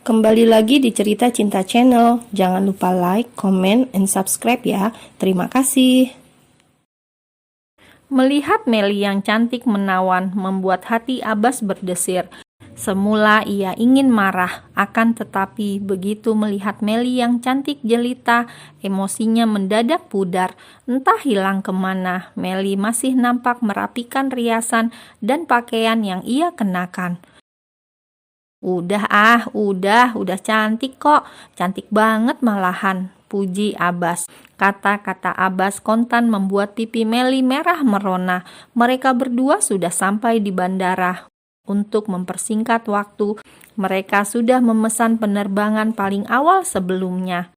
Kembali lagi di Cerita Cinta Channel. Jangan lupa like, comment, and subscribe ya. Terima kasih. Melihat Meli yang cantik menawan membuat hati Abbas berdesir. Semula ia ingin marah, akan tetapi begitu melihat Meli yang cantik jelita, emosinya mendadak pudar. Entah hilang kemana, Meli masih nampak merapikan riasan dan pakaian yang ia kenakan. Udah cantik kok. Cantik banget malahan, puji Abbas. Kata-kata Abbas kontan membuat pipi Meli merah merona. Mereka berdua sudah sampai di bandara. Untuk mempersingkat waktu, mereka sudah memesan penerbangan paling awal sebelumnya.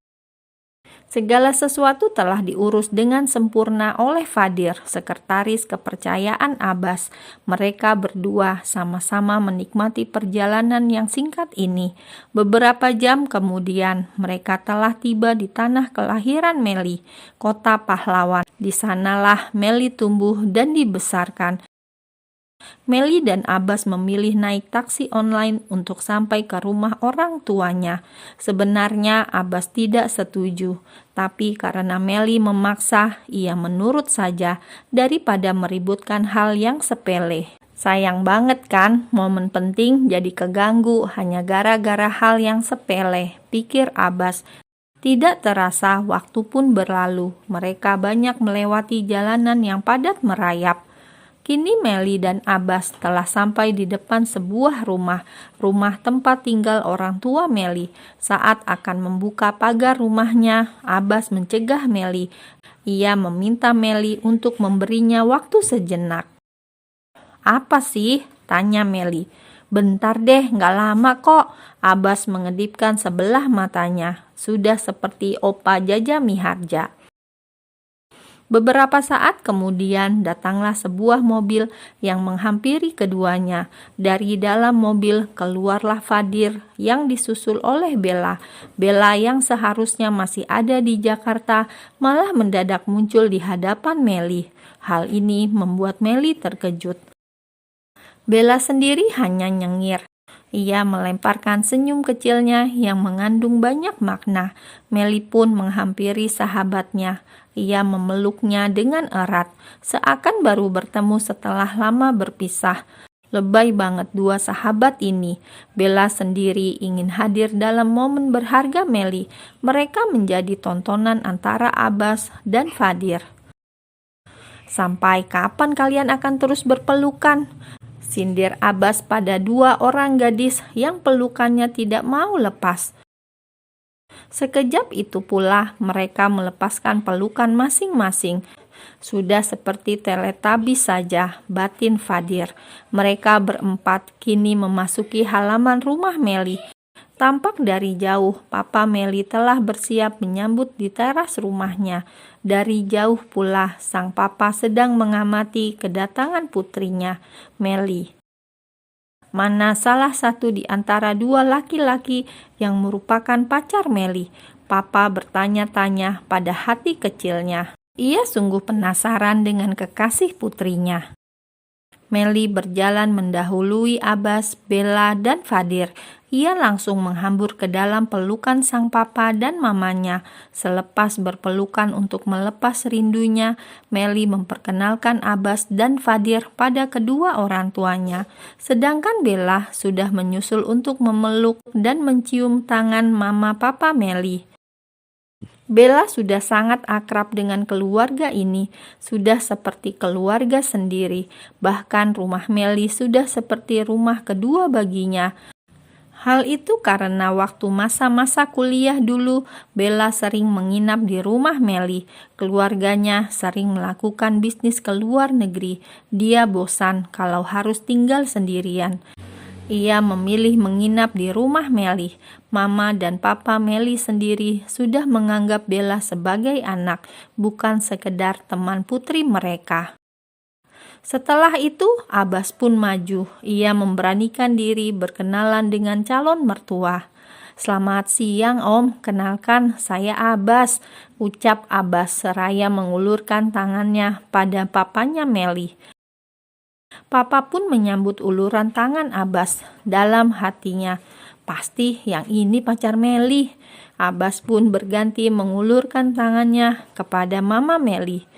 Segala sesuatu telah diurus dengan sempurna oleh Fadir, sekretaris kepercayaan Abbas. Mereka berdua sama-sama menikmati perjalanan yang singkat ini. Beberapa jam kemudian, mereka telah tiba di tanah kelahiran Meli, kota pahlawan. Di sanalah Meli tumbuh dan dibesarkan. Meli dan Abbas memilih naik taksi online untuk sampai ke rumah orang tuanya. Sebenarnya Abbas tidak setuju, tapi karena Meli memaksa, ia menurut saja daripada meributkan hal yang sepele. Sayang banget kan, momen penting jadi keganggu hanya gara-gara hal yang sepele, pikir Abbas. Tidak terasa waktu pun berlalu, mereka banyak melewati jalanan yang padat merayap. Kini Meli dan Abbas telah sampai di depan sebuah rumah tempat tinggal orang tua Meli. Saat akan membuka pagar rumahnya, Abbas mencegah Meli. Ia meminta Meli untuk memberinya waktu sejenak. "Apa sih?" tanya Meli. "Bentar deh, gak lama kok." Abbas mengedipkan sebelah matanya. Sudah seperti Opa Jaja Miharja. Beberapa saat kemudian datanglah sebuah mobil yang menghampiri keduanya. Dari dalam mobil keluarlah Fadir yang disusul oleh Bella. Bella yang seharusnya masih ada di Jakarta malah mendadak muncul di hadapan Meli. Hal ini membuat Meli terkejut. Bella sendiri hanya nyengir. Ia melemparkan senyum kecilnya yang mengandung banyak makna. Meli pun menghampiri sahabatnya. Ia memeluknya dengan erat, seakan baru bertemu setelah lama berpisah. Lebay banget dua sahabat ini. Bella sendiri ingin hadir dalam momen berharga Meli. Mereka menjadi tontonan antara Abbas dan Fadir. "Sampai kapan kalian akan terus berpelukan?" sindir Abbas pada dua orang gadis yang pelukannya tidak mau lepas. Sekejap itu pula mereka melepaskan pelukan masing-masing. Sudah seperti Teletubbies saja, batin Fadir. Mereka berempat kini memasuki halaman rumah Meli. Tampak dari jauh, Papa Meli telah bersiap menyambut di teras rumahnya. Dari jauh pula, sang papa sedang mengamati kedatangan putrinya, Meli. Mana salah satu di antara dua laki-laki yang merupakan pacar Meli? Papa bertanya-tanya pada hati kecilnya. Ia sungguh penasaran dengan kekasih putrinya. Meli berjalan mendahului Abbas, Bella, dan Fadir. Ia langsung menghambur ke dalam pelukan sang papa dan mamanya. Selepas berpelukan untuk melepas rindunya, Meli memperkenalkan Abbas dan Fadir pada kedua orang tuanya. Sedangkan Bella sudah menyusul untuk memeluk dan mencium tangan mama papa Meli. Bella sudah sangat akrab dengan keluarga ini, sudah seperti keluarga sendiri. Bahkan rumah Meli sudah seperti rumah kedua baginya. Hal itu karena waktu masa-masa kuliah dulu, Bella sering menginap di rumah Meli. Keluarganya sering melakukan bisnis ke luar negeri. Dia bosan kalau harus tinggal sendirian. Ia memilih menginap di rumah Meli. Mama dan papa Meli sendiri sudah menganggap Bella sebagai anak, bukan sekedar teman putri mereka. Setelah itu, Abbas pun maju. Ia memberanikan diri berkenalan dengan calon mertua. "Selamat siang Om, kenalkan saya Abbas," ucap Abbas seraya mengulurkan tangannya pada papanya Meli. Papa pun menyambut uluran tangan Abbas. Dalam hatinya, Pasti yang ini pacar Meli. Abbas pun berganti mengulurkan tangannya kepada Mama Meli.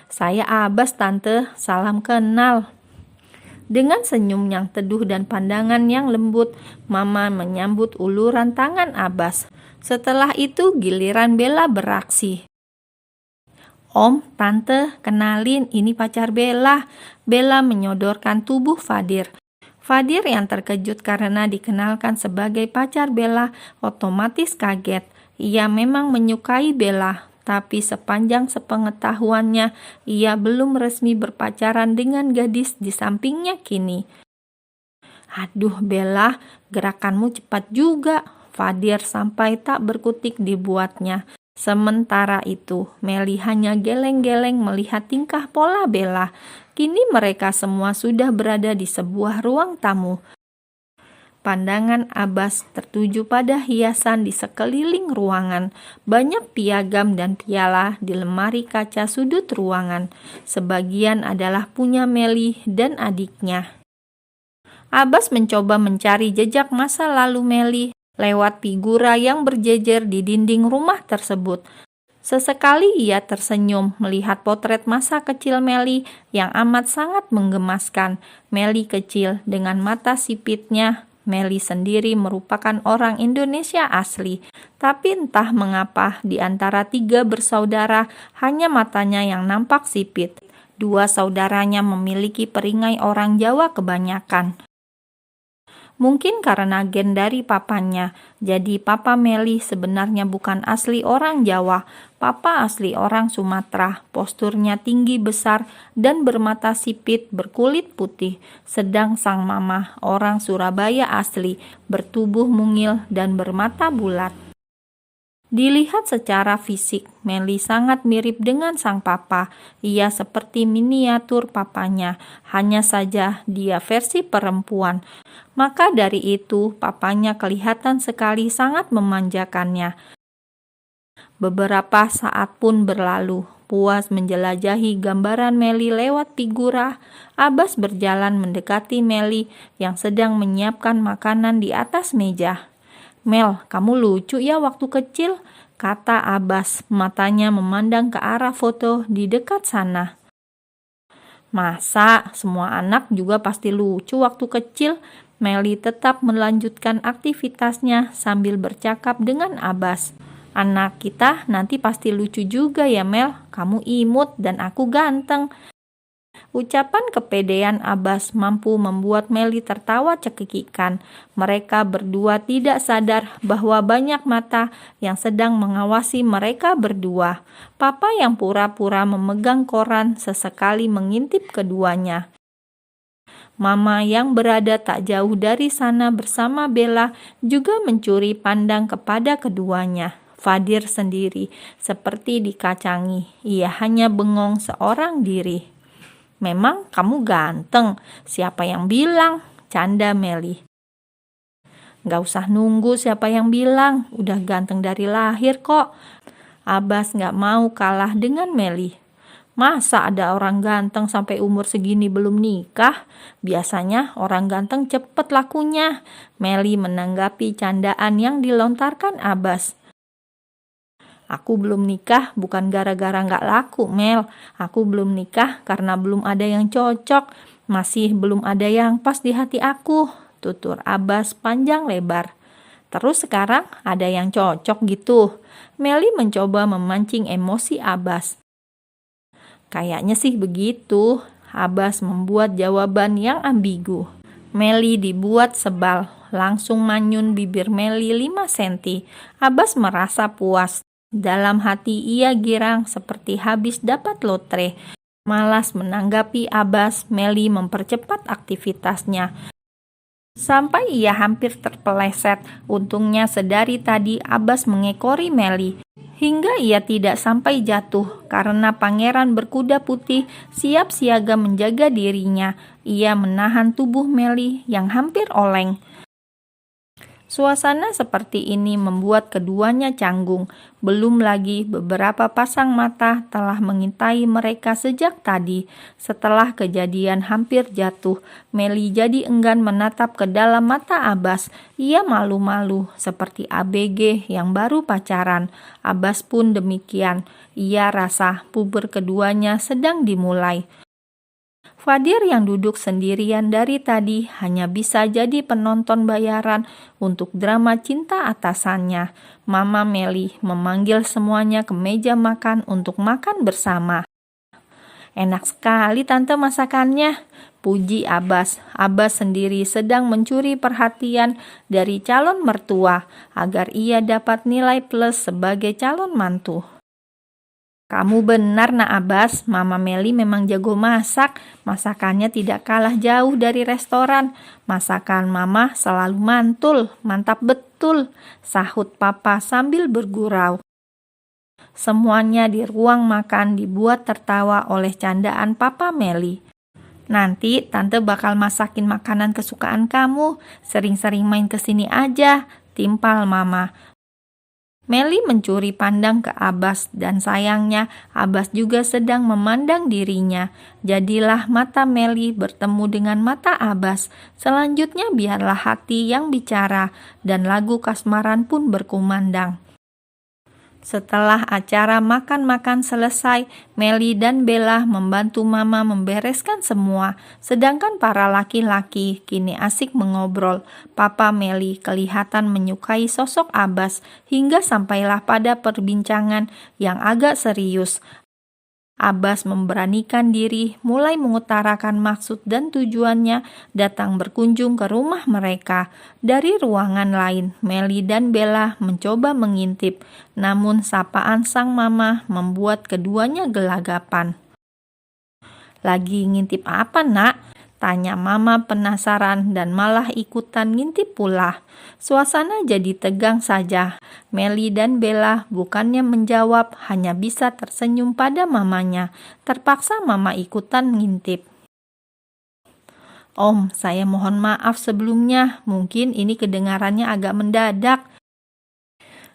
Saya Abbas tante, salam kenal. Dengan senyum yang teduh dan pandangan yang lembut, Mama menyambut uluran tangan Abbas. Setelah itu giliran Bella beraksi. Om, tante, kenalin ini pacar Bella. Bella menyodorkan tubuh Fadir. Fadir yang terkejut karena dikenalkan sebagai pacar Bella otomatis kaget. Ia memang menyukai Bella, tapi sepanjang sepengetahuannya, ia belum resmi berpacaran dengan gadis di sampingnya kini. Aduh Bella, gerakanmu cepat juga. Fadir sampai tak berkutik dibuatnya. Sementara itu, Meli hanya geleng-geleng melihat tingkah pola Bella. Kini mereka semua sudah berada di sebuah ruang tamu. Pandangan Abbas tertuju pada hiasan di sekeliling ruangan. Banyak piagam dan piala di lemari kaca sudut ruangan. Sebagian adalah punya Meli dan adiknya. Abbas mencoba mencari jejak masa lalu Meli lewat figura yang berjejer di dinding rumah tersebut. Sesekali ia tersenyum melihat potret masa kecil Meli yang amat sangat menggemaskan. Meli kecil dengan mata sipitnya. Meli sendiri merupakan orang Indonesia asli, tapi entah mengapa di antara 3 bersaudara hanya matanya yang nampak sipit. 2 saudaranya memiliki peringai orang Jawa kebanyakan. Mungkin karena gen dari papanya, jadi papa Meli sebenarnya bukan asli orang Jawa. Papa asli orang Sumatera, posturnya tinggi besar dan bermata sipit berkulit putih. Sedang sang mama orang Surabaya asli, bertubuh mungil dan bermata bulat. Dilihat secara fisik, Meli sangat mirip dengan sang papa. Ia seperti miniatur papanya, hanya saja dia versi perempuan. Maka dari itu, papanya kelihatan sekali sangat memanjakannya. Beberapa saat pun berlalu. Puas menjelajahi gambaran Meli lewat figura, Abbas berjalan mendekati Meli yang sedang menyiapkan makanan di atas meja. Mel, kamu lucu ya waktu kecil, kata Abbas, matanya memandang ke arah foto di dekat sana. Masa, semua anak juga pasti lucu waktu kecil. Meli tetap melanjutkan aktivitasnya sambil bercakap dengan Abbas. Anak kita nanti pasti lucu juga ya Mel, kamu imut dan aku ganteng. Ucapan kepedean Abbas mampu membuat Meli tertawa cekikikan. Mereka berdua tidak sadar bahwa banyak mata yang sedang mengawasi mereka berdua. Papa yang pura-pura memegang koran sesekali mengintip keduanya. Mama yang berada tak jauh dari sana bersama Bella juga mencuri pandang kepada keduanya. Fadir sendiri seperti dikacangi. Ia hanya bengong seorang diri. Memang kamu ganteng, siapa yang bilang? Canda Meli. Gak usah nunggu siapa yang bilang, udah ganteng dari lahir kok. Abbas gak mau kalah dengan Meli. Masa ada orang ganteng sampai umur segini belum nikah? Biasanya orang ganteng cepet lakunya. Meli menanggapi candaan yang dilontarkan Abbas. Aku belum nikah bukan gara-gara gak laku, Mel. Aku belum nikah karena belum ada yang cocok. Masih belum ada yang pas di hati aku, tutur Abbas panjang lebar. Terus sekarang ada yang cocok gitu. Meli mencoba memancing emosi Abbas. Kayaknya sih begitu. Abbas membuat jawaban yang ambigu. Meli dibuat sebal. Langsung manyun bibir Meli 5 cm. Abbas merasa puas. Dalam hati ia girang seperti habis dapat lotre. Malas menanggapi Abbas, Meli mempercepat aktivitasnya. Sampai ia hampir terpeleset. Untungnya sedari tadi Abbas mengekori Meli. Hingga ia tidak sampai jatuh karena pangeran berkuda putih siap siaga menjaga dirinya. Ia menahan tubuh Meli yang hampir oleng. Suasana seperti ini membuat keduanya canggung. Belum lagi beberapa pasang mata telah mengintai mereka sejak tadi. Setelah kejadian hampir jatuh, Meli jadi enggan menatap ke dalam mata Abbas. Ia malu-malu seperti ABG yang baru pacaran. Abbas pun demikian. Ia rasa puber keduanya sedang dimulai. Fadir yang duduk sendirian dari tadi hanya bisa jadi penonton bayaran untuk drama cinta atasannya. Mama Meli memanggil semuanya ke meja makan untuk makan bersama. "Enak sekali tante masakannya," puji Abbas. Abbas sendiri sedang mencuri perhatian dari calon mertua agar ia dapat nilai plus sebagai calon mantu. "Kamu benar, Nak Abbas. Mama Meli memang jago masak. Masakannya tidak kalah jauh dari restoran. Masakan Mama selalu mantul. Mantap betul," sahut Papa sambil bergurau. Semuanya di ruang makan dibuat tertawa oleh candaan Papa Meli. "Nanti Tante bakal masakin makanan kesukaan kamu. Sering-sering main ke sini aja," timpal Mama. Meli mencuri pandang ke Abbas dan sayangnya Abbas juga sedang memandang dirinya. Jadilah mata Meli bertemu dengan mata Abbas. Selanjutnya biarlah hati yang bicara dan lagu kasmaran pun berkumandang. Setelah acara makan-makan selesai, Meli dan Bella membantu Mama membereskan semua. Sedangkan para laki-laki kini asik mengobrol. Papa Meli kelihatan menyukai sosok Abbas hingga sampailah pada perbincangan yang agak serius. Abbas memberanikan diri mulai mengutarakan maksud dan tujuannya datang berkunjung ke rumah mereka. Dari ruangan lain, Meli dan Bella mencoba mengintip, namun sapaan sang mama membuat keduanya gelagapan. "Lagi ngintip apa, Nak?" tanya Mama penasaran dan malah ikutan ngintip pula. Suasana jadi tegang saja. Meli dan Bella bukannya menjawab, hanya bisa tersenyum pada mamanya. Terpaksa Mama ikutan ngintip. "Om, saya mohon maaf sebelumnya. Mungkin ini kedengarannya agak mendadak."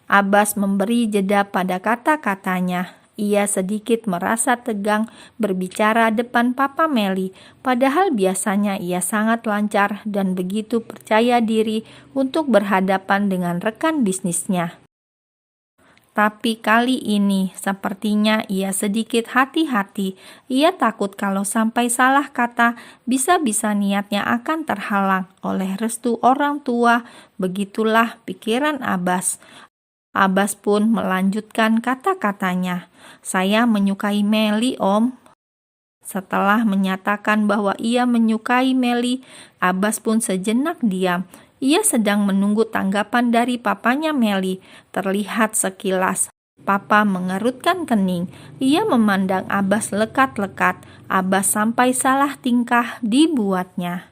Abbas memberi jeda pada kata-katanya. Ia sedikit merasa tegang berbicara depan Papa Meli, padahal biasanya ia sangat lancar dan begitu percaya diri untuk berhadapan dengan rekan bisnisnya. Tapi kali ini sepertinya ia sedikit hati-hati. Ia takut kalau sampai salah kata, bisa-bisa niatnya akan terhalang oleh restu orang tua. Begitulah pikiran Abbas. Abbas pun melanjutkan kata-katanya. "Saya menyukai Meli, Om." Setelah menyatakan bahwa ia menyukai Meli, Abbas pun sejenak diam. Ia sedang menunggu tanggapan dari papanya Meli. Terlihat sekilas Papa mengerutkan kening. Ia memandang Abbas lekat-lekat. Abbas sampai salah tingkah dibuatnya.